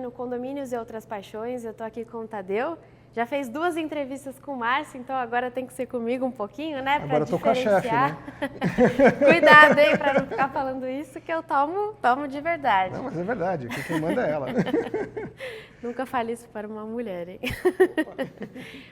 no Condomínios e Outras Paixões. Eu estou aqui com o Tadeu. Já fez 2 entrevistas com o Márcio, então agora tem que ser comigo um pouquinho, né? Agora eu tô com a chefe, né? Cuidado, hein, para não ficar falando isso, que eu tomo de verdade. Não, mas é verdade, quem manda é ela. Nunca fale isso para uma mulher, hein?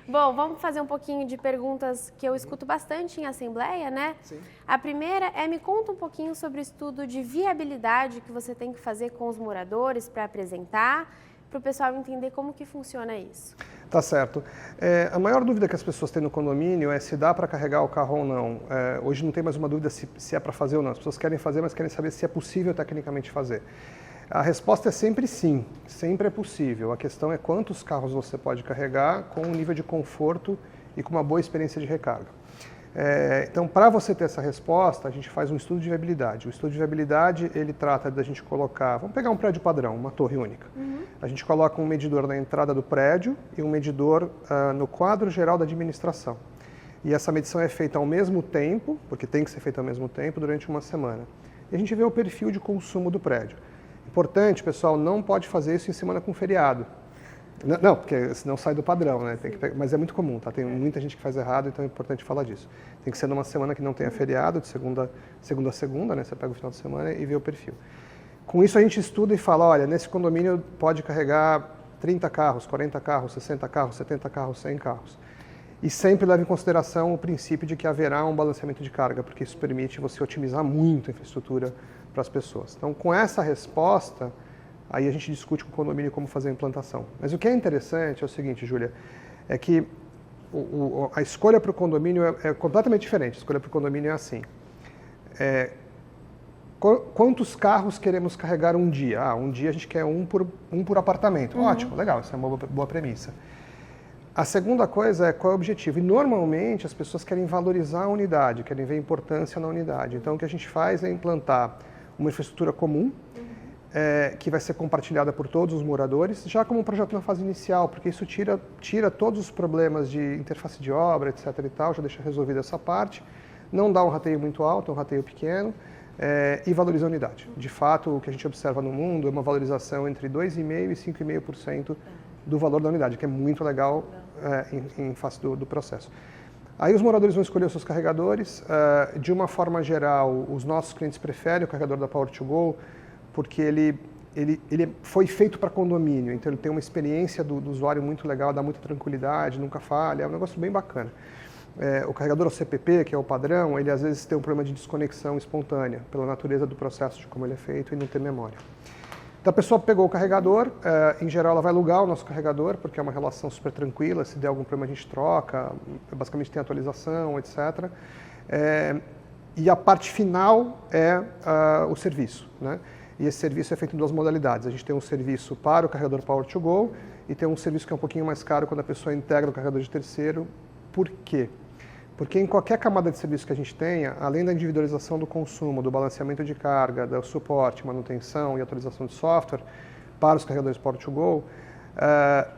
Bom, vamos fazer um pouquinho de perguntas que eu escuto bastante em assembleia, né? Sim. A primeira é, me conta um pouquinho sobre o estudo de viabilidade que você tem que fazer com os moradores para apresentar, para o pessoal entender como que funciona isso. Tá certo. A maior dúvida que as pessoas têm no condomínio é se dá para carregar o carro ou não. Hoje não tem mais uma dúvida se é para fazer ou não. As pessoas querem fazer, mas querem saber se é possível tecnicamente fazer. A resposta é sempre sim, sempre é possível. A questão é quantos carros você pode carregar com um nível de conforto e com uma boa experiência de recarga. Então, para você ter essa resposta, a gente faz um estudo de viabilidade. O estudo de viabilidade, ele trata da gente colocar, vamos pegar um prédio padrão, uma torre única. A gente coloca um medidor na entrada do prédio e um medidor no quadro geral da administração. E essa medição é feita ao mesmo tempo, porque tem que ser feita ao mesmo tempo, durante uma semana. E a gente vê o perfil de consumo do prédio. Importante, pessoal, não pode fazer isso em semana com feriado. Não, porque senão sai do padrão, né? Mas é muito comum, tá? Tem muita gente que faz errado, então é importante falar disso. Tem que ser numa semana que não tenha feriado, de segunda a segunda, né? Você pega o final de semana e vê o perfil. Com isso a gente estuda e fala, olha, nesse condomínio pode carregar 30 carros, 40 carros, 60 carros, 70 carros, 100 carros. E sempre leva em consideração o princípio de que haverá um balanceamento de carga, porque isso permite você otimizar muito a infraestrutura para as pessoas. Então, com essa resposta, aí a gente discute com o condomínio como fazer a implantação. Mas o que é interessante é o seguinte, Júlia, é que a escolha para o condomínio é completamente diferente. A escolha para o condomínio é assim. Quantos carros queremos carregar um dia? Um dia a gente quer um por apartamento. Ótimo, legal, essa é uma boa premissa. A segunda coisa é qual é o objetivo. E normalmente as pessoas querem valorizar a unidade, querem ver a importância na unidade. Então o que a gente faz é implantar uma infraestrutura comum, que vai ser compartilhada por todos os moradores, já como um projeto na fase inicial, porque isso tira todos os problemas de interface de obra, etc. e tal, já deixa resolvida essa parte, não dá um rateio muito alto, é um rateio pequeno, e valoriza a unidade. De fato, o que a gente observa no mundo é uma valorização entre 2,5% e 5,5% do valor da unidade, que é muito legal em face do processo. Aí os moradores vão escolher os seus carregadores. De uma forma geral, os nossos clientes preferem o carregador da Power2Go, porque ele foi feito para condomínio, então ele tem uma experiência do usuário muito legal, dá muita tranquilidade, nunca falha, é um negócio bem bacana. O carregador OCPP, que é o padrão, ele às vezes tem um problema de desconexão espontânea, pela natureza do processo de como ele é feito e não ter memória. Então a pessoa pegou o carregador, em geral ela vai alugar o nosso carregador, porque é uma relação super tranquila, se der algum problema a gente troca, basicamente tem atualização, etc. E a parte final é o serviço, né? E esse serviço é feito em 2 modalidades. A gente tem um serviço para o carregador Power2Go e tem um serviço que é um pouquinho mais caro quando a pessoa integra o carregador de terceiro. Por quê? Porque em qualquer camada de serviço que a gente tenha, além da individualização do consumo, do balanceamento de carga, do suporte, manutenção e atualização de software para os carregadores Power2Go,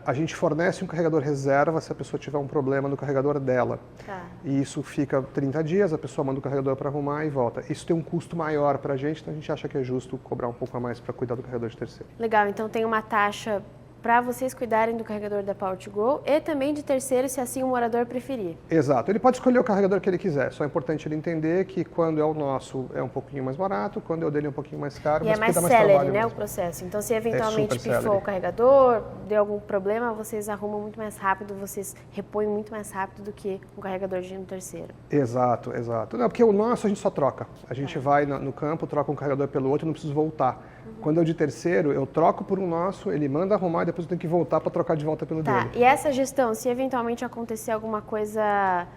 a gente fornece um carregador reserva se a pessoa tiver um problema no carregador dela. Tá. E isso fica 30 dias, a pessoa manda o carregador para arrumar e volta. Isso tem um custo maior para a gente, então a gente acha que é justo cobrar um pouco a mais para cuidar do carregador de terceiro. Legal, então tem uma taxa para vocês cuidarem do carregador da Power2Go e também de terceiro, se assim o morador preferir. Exato. Ele pode escolher o carregador que ele quiser, só é importante ele entender que quando é o nosso é um pouquinho mais barato, quando é o dele é um pouquinho mais caro, mas mais celery, né, o processo. Então, se eventualmente pifou o carregador, deu algum problema, vocês arrumam muito mais rápido, vocês repõem muito mais rápido do que um carregador de um terceiro. Exato, exato. Não, porque o nosso a gente só troca. A gente vai no campo, troca um carregador pelo outro, não preciso voltar. Quando é o de terceiro, eu troco por um nosso, ele manda arrumar e depois eu tenho que voltar para trocar de volta pelo dele. E essa gestão, se eventualmente acontecer alguma coisa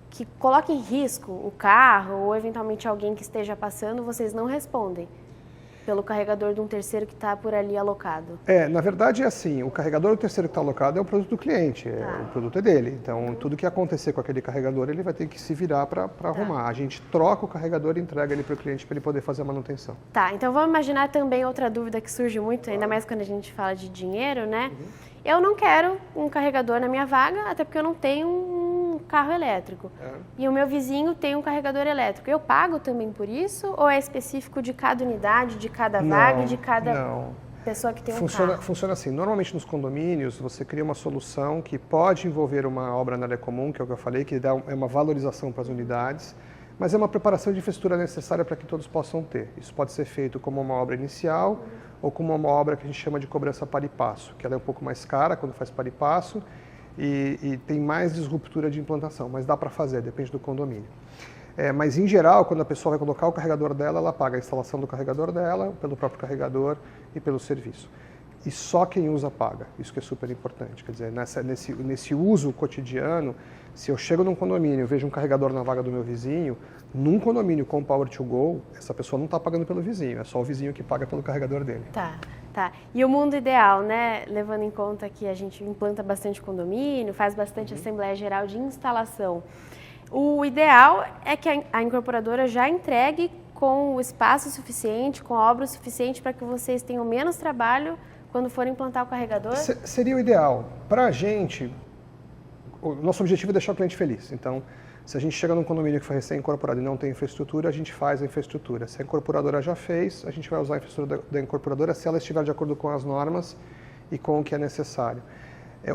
que coloque em risco o carro ou eventualmente alguém que esteja passando, vocês não respondem pelo carregador de um terceiro que está por ali alocado? Na verdade é assim, o carregador do terceiro que está alocado é o produto do cliente, o produto é dele. Então, tudo que acontecer com aquele carregador, ele vai ter que se virar para arrumar. A gente troca o carregador e entrega ele para o cliente para ele poder fazer a manutenção. Então vamos imaginar também outra dúvida que surge muito, ainda mais quando a gente fala de dinheiro, né? Eu não quero um carregador na minha vaga, até porque eu não tenho um carro elétrico. E o meu vizinho tem um carregador elétrico. Eu pago também por isso? Ou é específico de cada unidade, de cada vaga e de cada... Não. pessoa que tem um carro. Funciona assim. Normalmente nos condomínios, você cria uma solução que pode envolver uma obra na área comum, que é o que eu falei, que é uma valorização para as unidades, mas é uma preparação de infraestrutura necessária para que todos possam ter. Isso pode ser feito como uma obra inicial ou como uma obra que a gente chama de cobrança para e passo, que ela é um pouco mais cara quando faz para e passo e tem mais disruptura de implantação, mas dá para fazer, depende do condomínio. Mas, em geral, quando a pessoa vai colocar o carregador dela, ela paga a instalação do carregador dela, pelo próprio carregador e pelo serviço. E só quem usa paga. Isso que é super importante. Quer dizer, nesse uso cotidiano, se eu chego num condomínio e vejo um carregador na vaga do meu vizinho, num condomínio com Power to Go, essa pessoa não está pagando pelo vizinho, é só o vizinho que paga pelo carregador dele. Tá. E o mundo ideal, né? Levando em conta que a gente implanta bastante condomínio, faz bastante Assembleia Geral de instalação. O ideal é que a incorporadora já entregue com o espaço suficiente, com a obra suficiente para que vocês tenham menos trabalho quando forem implantar o carregador? Seria o ideal. Para a gente, o nosso objetivo é deixar o cliente feliz. Então, se a gente chega num condomínio que foi recém-incorporado e não tem infraestrutura, a gente faz a infraestrutura. Se a incorporadora já fez, a gente vai usar a infraestrutura da incorporadora se ela estiver de acordo com as normas e com o que é necessário.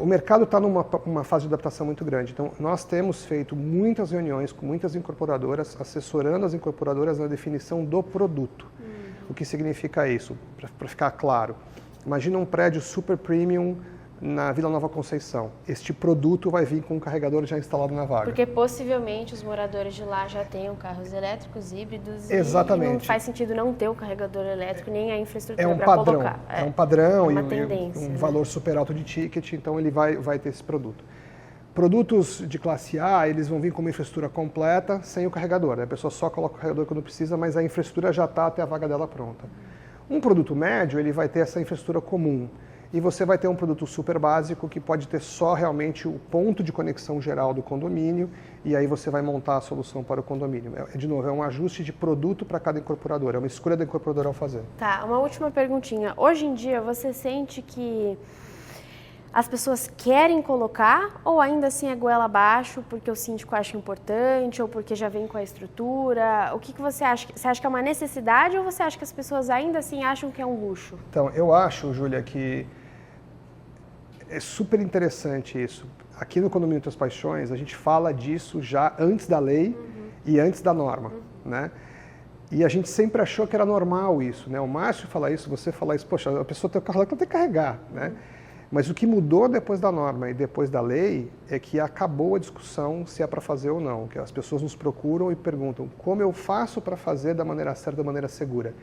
O mercado está numa fase de adaptação muito grande, então nós temos feito muitas reuniões com muitas incorporadoras, assessorando as incorporadoras na definição do produto. O que significa isso? Para ficar claro, imagina um prédio super premium na Vila Nova Conceição. Este produto vai vir com um carregador já instalado na vaga. Porque possivelmente os moradores de lá já tenham carros elétricos, híbridos. Exatamente. E não faz sentido não ter o carregador elétrico nem a infraestrutura para colocar. É um padrão uma e tendência, um valor super alto de ticket, então ele vai ter esse produto. Produtos de classe A, eles vão vir com uma infraestrutura completa, sem o carregador. A pessoa só coloca o carregador quando precisa, mas a infraestrutura já está até a vaga dela pronta. Um produto médio, ele vai ter essa infraestrutura comum. E você vai ter um produto super básico que pode ter só realmente o ponto de conexão geral do condomínio e aí você vai montar a solução para o condomínio. De novo, é um ajuste de produto para cada incorporadora, é uma escolha da incorporadora ao fazer. Tá, uma última perguntinha. Hoje em dia, você sente que as pessoas querem colocar ou ainda assim é goela abaixo porque o síndico acha importante ou porque já vem com a estrutura? O que você acha? Você acha que é uma necessidade ou você acha que as pessoas ainda assim acham que é um luxo? Então, eu acho, Júlia, que é super interessante isso. Aqui no Condomínio Tuas Paixões, a gente fala disso já antes da lei e antes da norma, né? E a gente sempre achou que era normal isso, né? O Márcio fala isso, você fala isso, poxa, a pessoa tem o carro lá que ela tem que carregar, né? Mas o que mudou depois da norma e depois da lei é que acabou a discussão se é para fazer ou não, que as pessoas nos procuram e perguntam como eu faço para fazer da maneira certa, da maneira segura.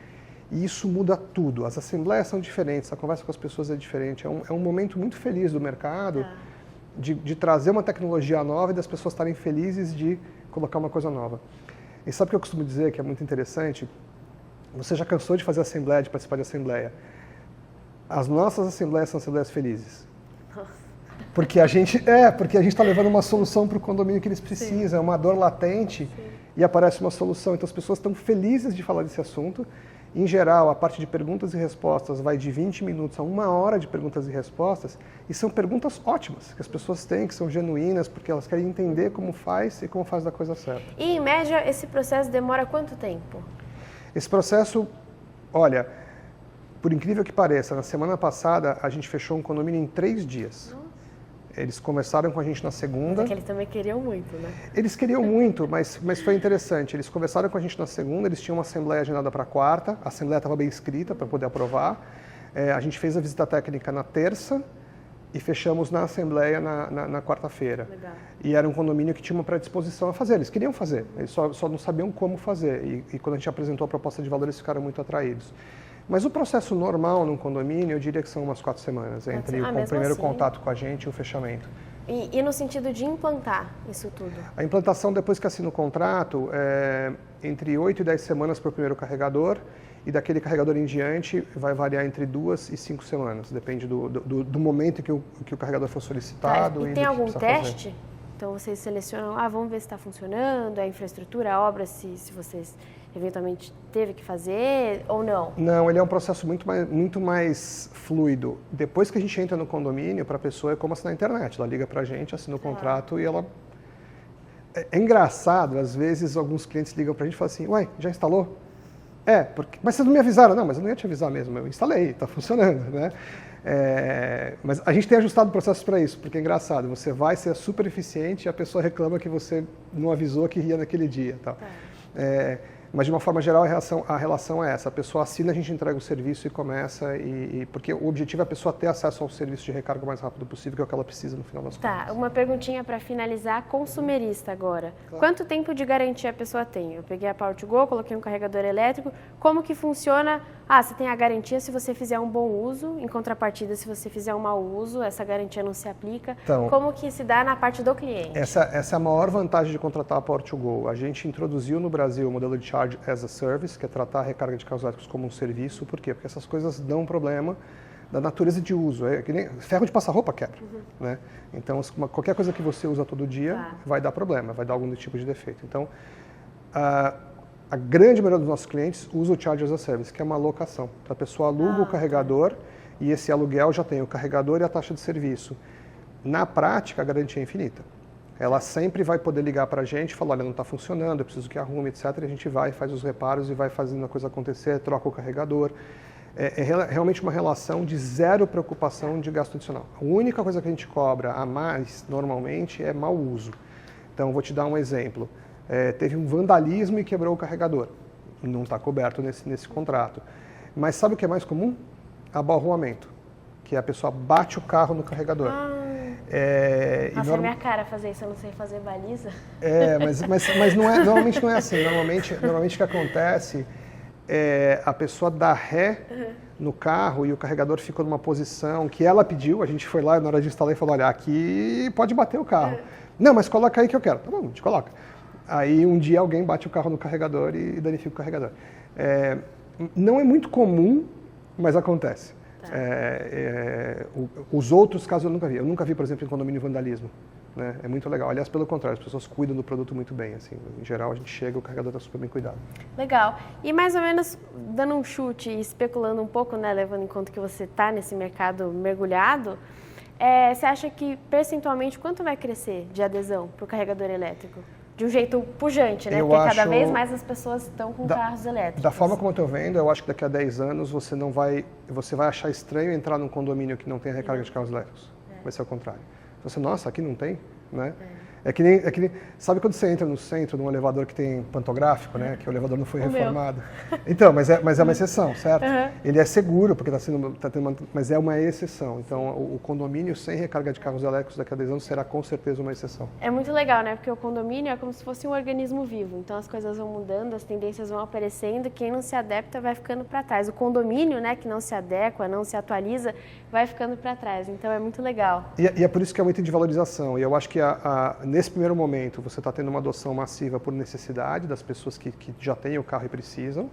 E isso muda tudo. As assembleias são diferentes, a conversa com as pessoas é diferente. É um momento muito feliz do mercado de trazer uma tecnologia nova e das pessoas estarem felizes de colocar uma coisa nova. E sabe o que eu costumo dizer que é muito interessante? Você já cansou de fazer assembleia, de participar de assembleia? As nossas assembleias são assembleias felizes. Porque a gente está levando uma solução para o condomínio que eles precisam, é uma dor latente e aparece uma solução. Então as pessoas estão felizes de falar desse assunto. Em geral, a parte de perguntas e respostas vai de 20 minutos a 1 hora de perguntas e respostas, e são perguntas ótimas, que as pessoas têm, que são genuínas, porque elas querem entender como faz e como faz da coisa certa. E, em média, esse processo demora quanto tempo? Esse processo, olha, por incrível que pareça, na semana passada a gente fechou um condomínio em 3 dias. Eles conversaram com a gente na segunda. Mas é que eles também queriam muito, né? Eles queriam muito, mas foi interessante. Eles conversaram com a gente na segunda, eles tinham uma assembleia agendada para quarta, a assembleia estava bem escrita para poder aprovar. A gente fez a visita técnica na terça e fechamos na assembleia na quarta-feira. Legal. E era um condomínio que tinha uma predisposição a fazer, eles queriam fazer, eles só não sabiam como fazer. E quando a gente apresentou a proposta de valor, eles ficaram muito atraídos. Mas o processo normal num condomínio, eu diria que são umas 4 semanas, entre o primeiro contato com a gente e o fechamento. E no sentido de implantar isso tudo? A implantação, depois que assina o contrato, é entre 8 e 10 semanas para o primeiro carregador, e daquele carregador em diante vai variar entre 2 e 5 semanas, depende do momento que o carregador for solicitado. Tá. E tem algum teste? Então vocês selecionam, vamos ver se está funcionando, a infraestrutura, a obra, se vocês eventualmente teve que fazer ou não? Não, ele é um processo muito mais fluido. Depois que a gente entra no condomínio, para a pessoa é como assinar na internet. Ela liga para a gente, assina o contrato e ela... É engraçado, às vezes alguns clientes ligam para a gente e falam assim, ué, já instalou? Mas vocês não me avisaram. Não, mas eu não ia te avisar mesmo, eu instalei, está funcionando, né? Mas a gente tem ajustado processos para isso, porque é engraçado, você vai ser super eficiente e a pessoa reclama que você não avisou que ia naquele dia. Tal. Mas de uma forma geral a relação é essa, a pessoa assina, a gente entrega o serviço e começa, porque o objetivo é a pessoa ter acesso ao serviço de recarga o mais rápido possível, que é o que ela precisa no final das contas. Tá, uma perguntinha para finalizar, consumerista agora. Claro. Quanto tempo de garantia a pessoa tem? Eu peguei a Power2Go, coloquei um carregador elétrico, como que funciona? Você tem a garantia se você fizer um bom uso, em contrapartida se você fizer um mau uso, essa garantia não se aplica. Então, como que se dá na parte do cliente? Essa é a maior vantagem de contratar a Power2Go. A gente introduziu no Brasil o modelo de Charge as a Service, que é tratar a recarga de carros elétricos como um serviço. Por quê? Porque essas coisas dão problema da natureza de uso. É que nem ferro de passar roupa quebra. Né? Então, qualquer coisa que você usa todo dia vai dar problema, vai dar algum tipo de defeito. Então, a grande maioria dos nossos clientes usa o Charge as a Service, que é uma alocação. Então, a pessoa aluga o carregador e esse aluguel já tem o carregador e a taxa de serviço. Na prática, a garantia é infinita. Ela sempre vai poder ligar para a gente e falar, olha, não está funcionando, eu preciso que arrume, etc. E a gente vai, faz os reparos e vai fazendo a coisa acontecer, troca o carregador. É realmente uma relação de zero preocupação de gasto adicional. A única coisa que a gente cobra a mais, normalmente, é mau uso. Então, vou te dar um exemplo. Teve um vandalismo e quebrou o carregador. Não está coberto nesse contrato. Mas sabe o que é mais comum? Abalroamento, que a pessoa bate o carro no carregador. Nossa, é minha cara fazer isso, eu não sei fazer baliza. Mas normalmente não é assim. Normalmente o que acontece é a pessoa dá ré no carro e o carregador ficou numa posição que ela pediu, a gente foi lá na hora de instalar e falou, olha, aqui pode bater o carro. Não, mas coloca aí que eu quero. Tá bom, a gente coloca. Aí um dia alguém bate o carro no carregador e danifica o carregador. Não é muito comum, mas acontece. Os outros casos eu nunca vi. Eu nunca vi, por exemplo, em condomínio vandalismo. Né? É muito legal. Aliás, pelo contrário, as pessoas cuidam do produto muito bem. Assim. Em geral, a gente chega e o carregador está super bem cuidado. Legal. E mais ou menos, dando um chute e especulando um pouco, né, levando em conta que você está nesse mercado mergulhado, você acha que, percentualmente, quanto vai crescer de adesão para o carregador elétrico? De um jeito pujante, né? Porque cada vez mais as pessoas estão com carros elétricos. Da forma como eu estou vendo, eu acho que daqui a 10 anos você vai achar estranho entrar num condomínio que não tem recarga de carros elétricos. Vai ser o contrário. Você, nossa, aqui não tem, né? É que nem, sabe quando você entra no centro, num elevador que tem pantográfico, né? Que o elevador não foi reformado. Então, mas é uma exceção, certo? Ele é seguro, porque mas é uma exceção. Então, o condomínio sem recarga de carros elétricos daqui a 10 anos será com certeza uma exceção. É muito legal, né? Porque o condomínio é como se fosse um organismo vivo. Então, as coisas vão mudando, as tendências vão aparecendo, quem não se adapta vai ficando para trás. O condomínio, né, que não se adequa, não se atualiza, vai ficando para trás. Então, é muito legal. E é por isso que é muito de valorização. E eu acho que nesse primeiro momento, você está tendo uma adoção massiva por necessidade das pessoas que já têm o carro e precisam,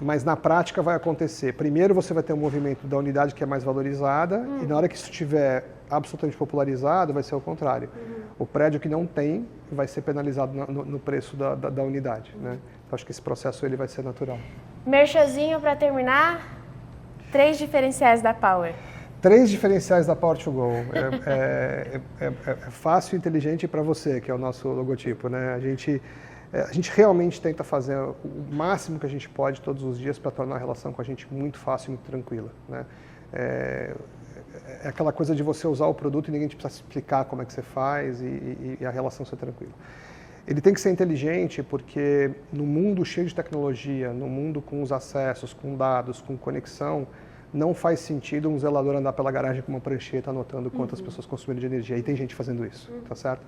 mas na prática vai acontecer. Primeiro você vai ter um movimento da unidade que é mais valorizada e na hora que isso estiver absolutamente popularizado, vai ser o contrário. O prédio que não tem vai ser penalizado no preço da unidade. Né? Então, acho que esse processo ele vai ser natural. Merchazinho para terminar, 3 diferenciais da Power. 3 diferenciais da Power2Go. É fácil e inteligente para você, que é o nosso logotipo. Né? A gente realmente tenta fazer o máximo que a gente pode todos os dias para tornar a relação com a gente muito fácil e muito tranquila. Né? É aquela coisa de você usar o produto e ninguém te precisa explicar como é que você faz e a relação ser tranquila. Ele tem que ser inteligente porque no mundo cheio de tecnologia, no mundo com os acessos, com dados, com conexão, não faz sentido um zelador andar pela garagem com uma prancheta anotando quantas pessoas consumiram de energia. E tem gente fazendo isso, tá certo?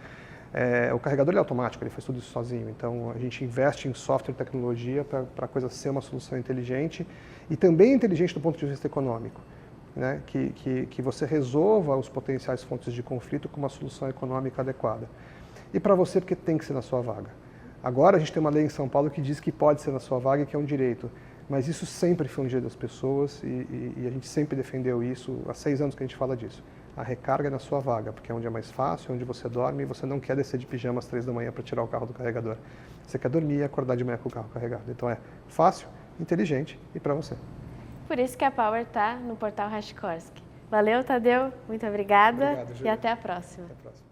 O carregador é automático, ele faz tudo isso sozinho. Então, a gente investe em software e tecnologia para a coisa ser uma solução inteligente e também inteligente do ponto de vista econômico. Né? Que você resolva os potenciais fontes de conflito com uma solução econômica adequada. E para você, porque tem que ser na sua vaga. Agora, a gente tem uma lei em São Paulo que diz que pode ser na sua vaga e que é um direito. Mas isso sempre foi um direito das pessoas e a gente sempre defendeu isso. Há 6 anos que a gente fala disso. A recarga é na sua vaga, porque é onde é mais fácil, é onde você dorme e você não quer descer de pijama às 3 da manhã para tirar o carro do carregador. Você quer dormir e acordar de manhã com o carro carregado. Então é fácil, inteligente e para você. Por isso que a Power está no portal Hashcorsk. Valeu, Tadeu. Muito obrigada. Obrigado, e até a próxima. Até a próxima.